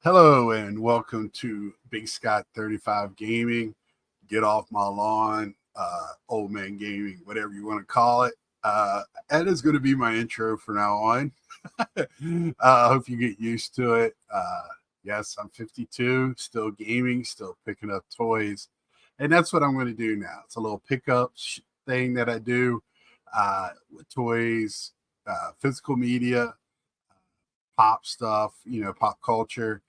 Hello and welcome to Big Scott 35 Gaming. Get off my lawn, old man gaming, whatever you want to call it. That is going to be my intro from now on. I hope you get used to it. Yes, I'm 52, still gaming, still picking up toys. And that's what I'm going to do now. It's a little pickup thing that I do with toys, physical media, pop stuff, pop culture,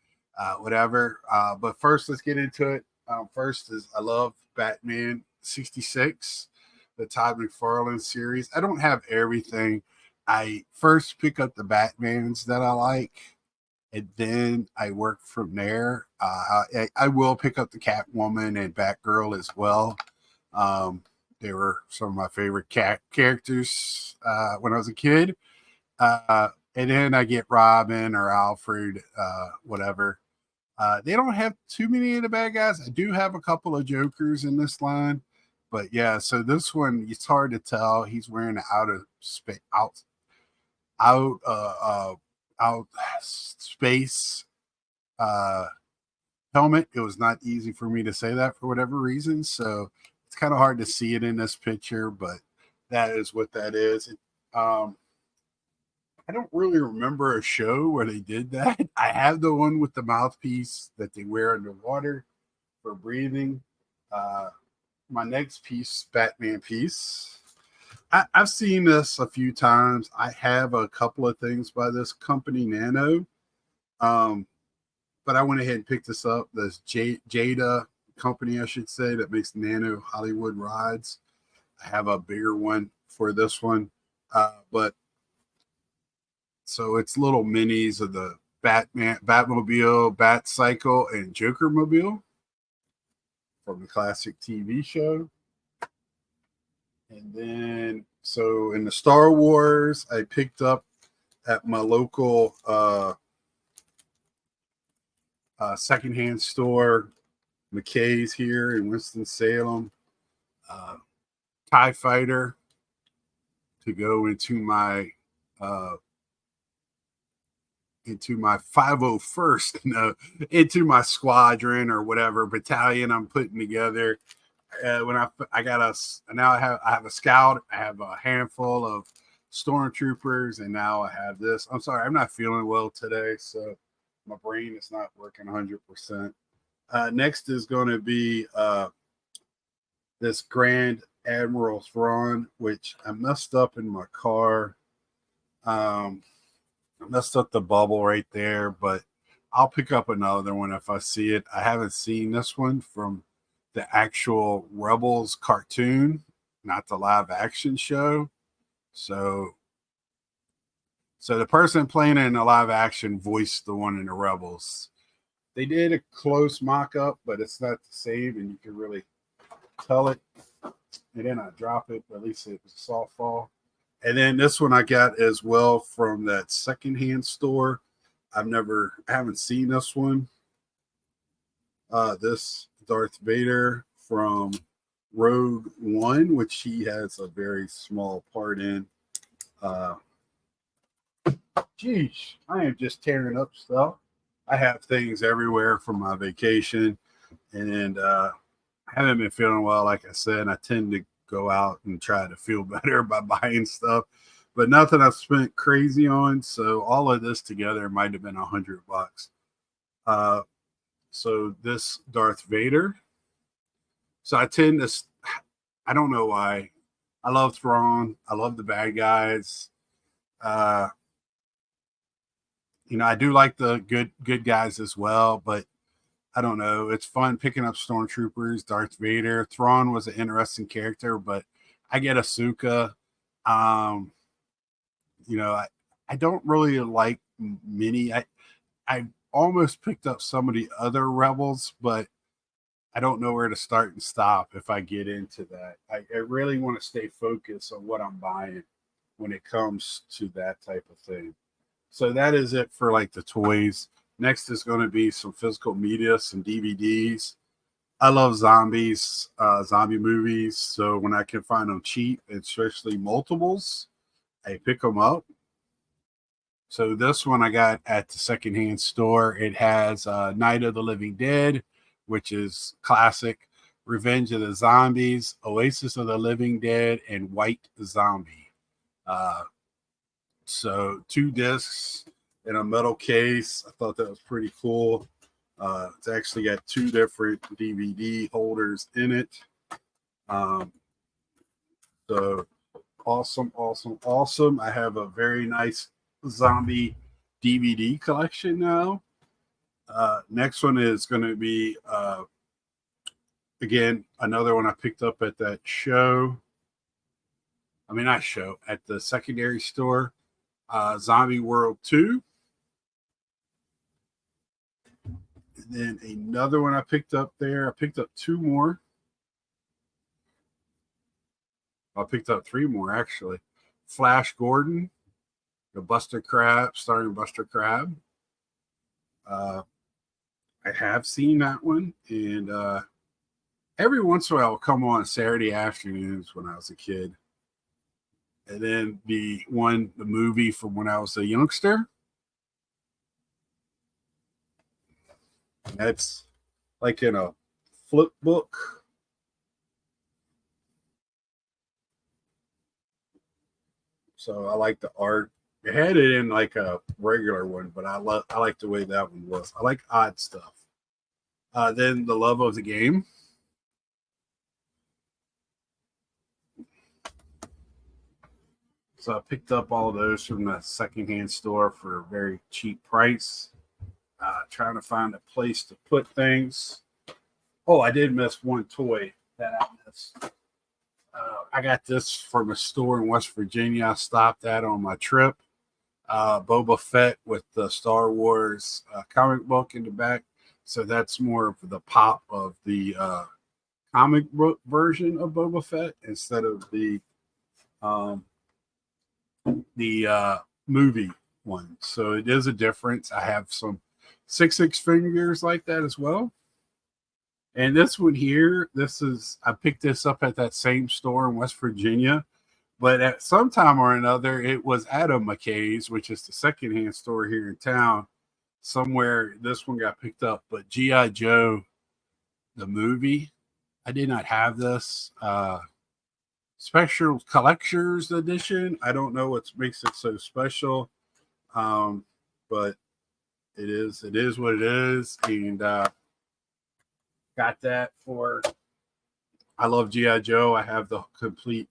whatever. But first, let's get into it. First is I love Batman 66, the Todd McFarlane series. I don't have everything. I first pick up the Batmans that I like, and then I work from there. I will pick up the Catwoman and Batgirl as well. They were some of my favorite characters when I was a kid. And then I get Robin or Alfred, whatever. They don't have too many of the bad guys. I do have a couple of Jokers in this line, but yeah. So this one, it's hard to tell. He's wearing an out out space uh, helmet. It was not easy for me to say that for whatever reason. So it's kind of hard to see it in this picture, but that is what that is. I don't really remember a show where they did that. I have the one with the mouthpiece that they wear underwater for breathing. Uh, my next piece, Batman piece. I've seen this a few times. I have a couple of things by this company, Nano. Um, but I went ahead and picked this up. This Jada company, I should say, that makes Nano Hollywood rides. I have a bigger one for this one. But so it's little minis of the Batmobile, Bat Cycle, and Joker Mobile from the classic TV show. And then, so in the Star Wars, I picked up at my local secondhand store, McKay's here in Winston-Salem, TIE Fighter to go uh, into my 501st, no, into my squadron or whatever battalion I'm putting together. When I got now I have a scout, I have a handful of stormtroopers, and now I have this. I'm sorry, I'm not feeling well today, so my brain is not working 100%. Next is going to be this Grand Admiral Thrawn, which I messed up in my car. I messed up the bubble right there, but I'll pick up another one if I see it. I haven't seen this one from the actual Rebels cartoon, not the live action show. So the person playing it in the live action voiced the one in the Rebels. They did a close mock up, but it's not the same, and you can really tell it. And then I drop it, but at least it was a soft fall. And then this one I got as well from that secondhand store. I haven't seen this one. This Darth Vader from Rogue One, which he has a very small part in. Geez, I am just tearing up stuff. I have things everywhere from my vacation, and I haven't been feeling well. Like I said, I tend to go out and try to feel better by buying stuff, but nothing I've spent crazy on. So all of this together might have been $100. Uh, so this Darth Vader. So I don't know why. I love Thrawn. I love the bad guys. Uh, I do like the good guys as well, but I don't know. It's fun picking up stormtroopers, Darth Vader. Thrawn was an interesting character, but I get Ahsoka. Um, I don't really like many. I almost picked up some of the other rebels, but I don't know where to start and stop if I get into that. I really want to stay focused on what I'm buying when it comes to that type of thing. So that is it for like the toys. Next is going to be some physical media, some DVDs. I love zombie movies. So when I can find them cheap, especially multiples, I pick them up. So this one I got at the secondhand store. It has Night of the Living Dead, which is classic, Revenge of the Zombies, Oasis of the Living Dead, and White Zombie. So 2 discs in a metal case. I thought that was pretty cool. It's actually got 2 different DVD holders in it. So awesome, awesome, awesome. I have a very nice zombie DVD collection now. Next one is going to be, again, another one I picked up at that show. I mean, not show, at the secondary store. Zombie World 2. And then another one I picked up there. I picked up 2 more. I picked up 3 more, actually. Flash Gordon, the Buster Crab, starring Buster Crab. I have seen that one, and every once in a while it'll come on Saturday afternoons when I was a kid. And then the movie from when I was a youngster. That's like in a flip book. So I like the art. They had it in like a regular one, but I like the way that one was. I like odd stuff. Then The Love of the Game. So I picked up all of those from the secondhand store for a very cheap price. Trying to find a place to put things. Oh, I did miss one toy that I missed. I got this from a store in West Virginia. I stopped at on my trip. Boba Fett with the Star Wars comic book in the back. So that's more of the pop of the comic book version of Boba Fett instead of the movie one. So it is a difference. I have some 6 figures like that as well. And this one here, I picked this up at that same store in West Virginia, but at some time or another, it was at a McKay's, which is the secondhand store here in town. Somewhere this one got picked up, but G.I. Joe, the movie, I did not have this. Special collector's edition. I don't know what makes it so special, but it is what it is, and got that for. I love G.I. Joe. I have the complete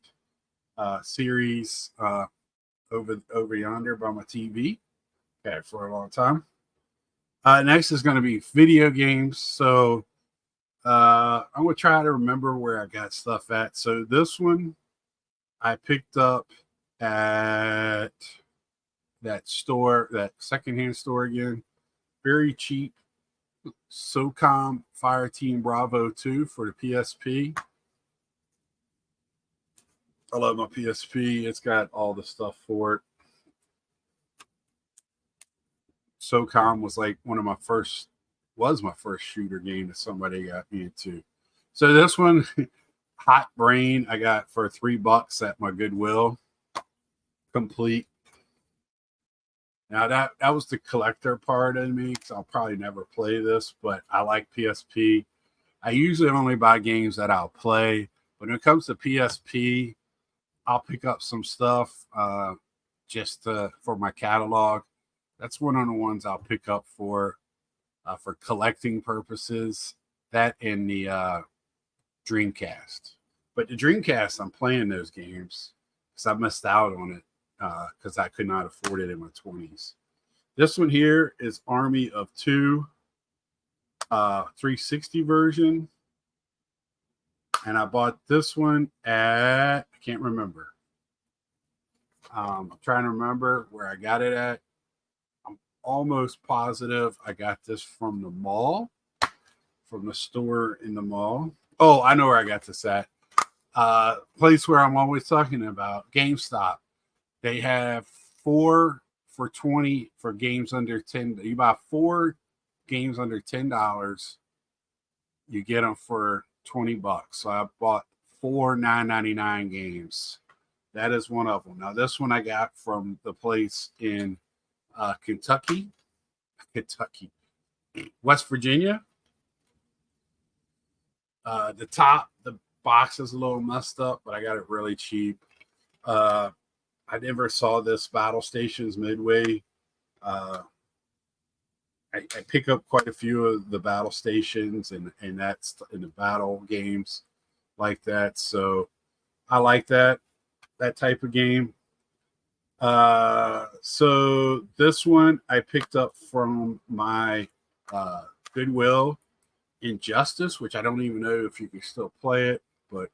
series over yonder by my TV. Okay, for a long time. Next is going to be video games. So I'm going to try to remember where I got stuff at. So this one I picked up at that store, that secondhand store again. Very cheap. SOCOM Fireteam Bravo 2 for the PSP. I love my PSP. It's got all the stuff for it. SOCOM was like my first shooter game that somebody got me into. So this one, Hot Brain, I got for $3 at my Goodwill. Complete. Now that was the collector part of me, because I'll probably never play this, but I like PSP. I usually only buy games that I'll play. But when it comes to PSP, I'll pick up some stuff just for my catalog. That's one of the ones I'll pick up for collecting purposes. That and the Dreamcast. But the Dreamcast, I'm playing those games because I missed out on it because I could not afford it in my 20s. This one here is Army of Two 360 version. And I bought this one at, I can't remember. I'm trying to remember where I got it at. I'm almost positive I got this from the mall, from the store in the mall. Oh, I know where I got this at. Place where I'm always talking about, GameStop. They have 4 for $20 for games under 10. You buy 4 games under $10, you get them for $20. So I bought 4 $9.99 games. That is one of them. Now this one I got from the place in Kentucky, West Virginia. The box is a little messed up, but I got it really cheap. I never saw this Battle Stations Midway. I pick up quite a few of the battle stations and that's in the battle games like that. So I like that type of game. So this one I picked up from my Goodwill, Injustice, which I don't even know if you can still play it, but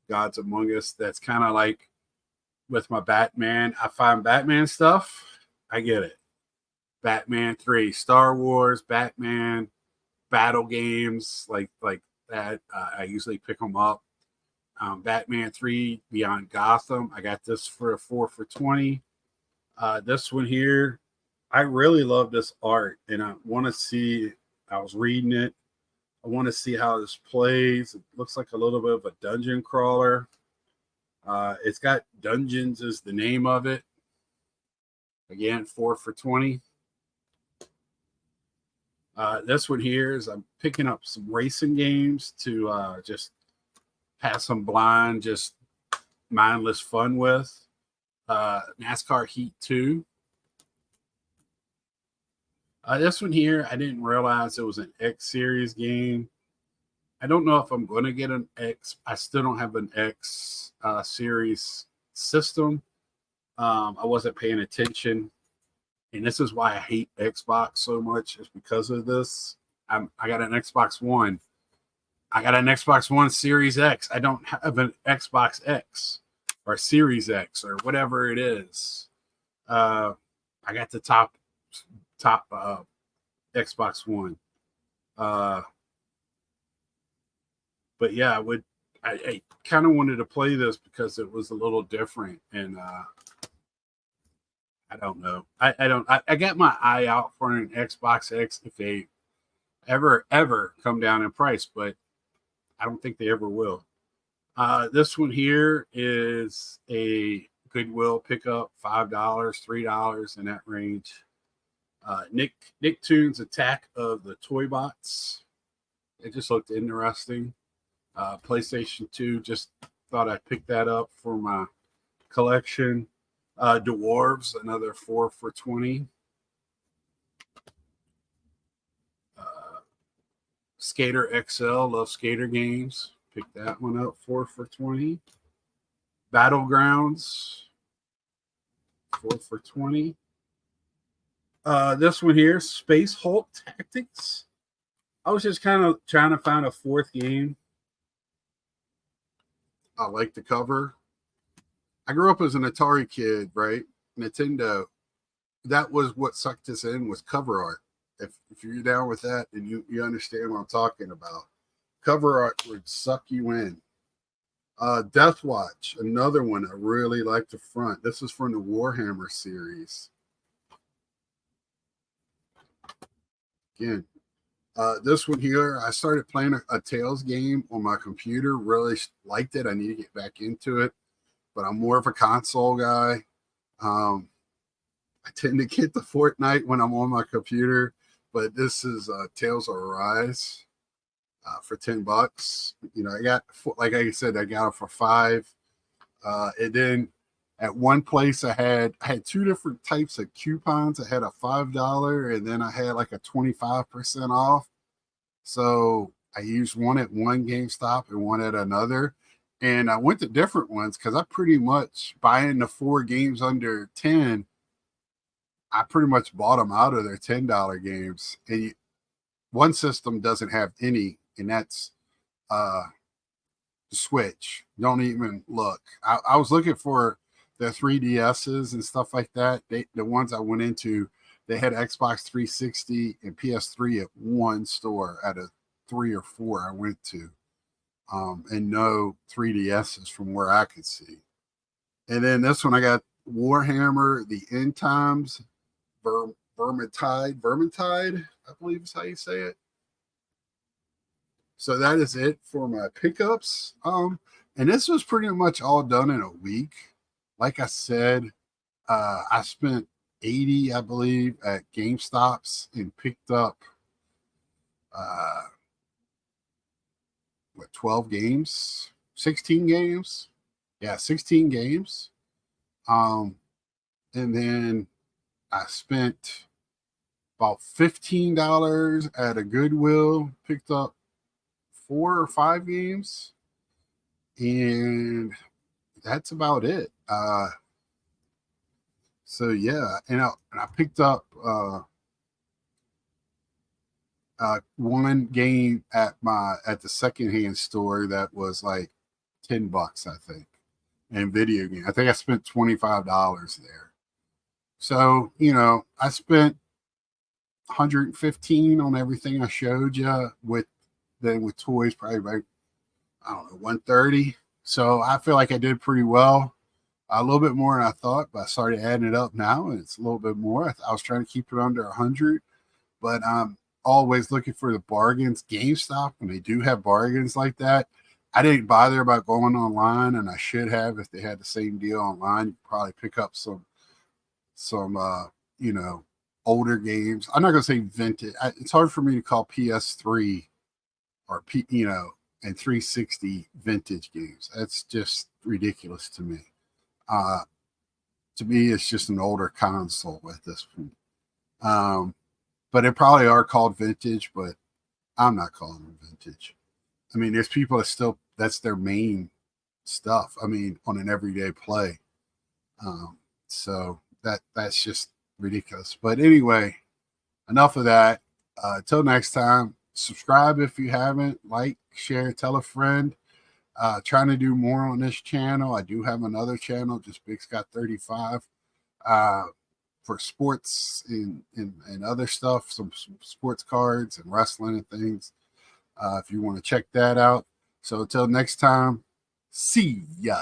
Gods Among Us, that's kind of like with my Batman. I find Batman stuff, I get it. Batman 3, Star Wars, Batman, battle games like that. I usually pick them up. Batman 3, Beyond Gotham. I got this for a 4 for $20. This one here, I really love this art, and I want to see. I was reading it. I want to see how this plays. It looks like a little bit of a dungeon crawler. It's got Dungeons as the name of it. Again, 4 for $20. This one here is I'm picking up some racing games to just have some blind, just mindless fun with. NASCAR Heat 2. This one here, I didn't realize it was an X Series game. I don't know if I'm going to get an X. I still don't have an X Series system. I wasn't paying attention. And this is why I hate Xbox so much, is because of this. I got an Xbox One. I got an Xbox One Series X. I don't have an Xbox X or Series X or whatever it is. I got the top Xbox One. But yeah, I kind of wanted to play this because it was a little different, and I don't know. I got my eye out for an Xbox X if they ever come down in price, but I don't think they ever will. This one here is a Goodwill pickup, $5, $3 in that range. Nicktoons Attack of the Toy Bots. It just looked interesting. PlayStation 2, just thought I'd pick that up for my collection. Dwarves, another 4 for $20. Skater XL, love skater games. Pick that one up, 4 for $20. Battlegrounds, 4 for $20. This one here, Space Hulk Tactics. I was just kind of trying to find a fourth game. I like the cover. I grew up as an Atari kid, right? Nintendo. That was what sucked us in, was cover art. If you're down with that and you understand what I'm talking about, cover art would suck you in. Death Watch, another one I really like the front. This is from the Warhammer series. Again, this one here, I started playing a Tales game on my computer. Really liked it. I need to get back into it, but I'm more of a console guy. I tend to get the Fortnite when I'm on my computer, but this is Tales of Arise for $10. You know, I got, like I said, I got it for $5. And then at one place I had two different types of coupons. I had a $5 and then I had like a 25% off. So I used one at one GameStop and one at another. And I went to different ones because I pretty much, buying the 4 games under 10, I pretty much bought them out of their $10 games. And one system doesn't have any, and that's the Switch. Don't even look. I was looking for the 3DSs and stuff like that. The ones I went into, they had Xbox 360 and PS3 at one store out of 3 or 4 I went to. And no 3DSs from where I could see. And then this one, I got Warhammer, the End Times, Vermintide, I believe is how you say it. So that is it for my pickups. And this was pretty much all done in a week. Like I said, I spent 80, I believe, at GameStops and picked up 12 games, 16 games. Yeah, 16 games. And then I spent about $15 at a Goodwill, picked up 4 or 5 games, and that's about it. So yeah, and I picked up one game at the secondhand store that was like $10, I think, and video game. I think I spent $25 there. So I spent 115 on everything I showed you. With toys, probably about, I don't know, 130. So I feel like I did pretty well. A little bit more than I thought, but I started adding it up now, and it's a little bit more. I was trying to keep it under 100, but I'm always looking for the bargains. GameStop, when they do have bargains like that, I didn't bother about going online, and I should have. If they had the same deal online, you could probably pick up some older games. I'm not gonna say vintage. It's hard for me to call PS3 or and 360 vintage games. That's just ridiculous to me. To me, it's just an older console at this point. But they probably are called vintage, but I'm not calling them vintage. I mean, there's people that's their main stuff. I mean, on an everyday play. So that's just ridiculous. But anyway, enough of that. Till next time, subscribe if you haven't, like, share, tell a friend. Trying to do more on this channel. I do have another channel, just Big Scott 35, for sports and other stuff, some sports cards and wrestling and things. If you want to check that out. So until next time, see ya.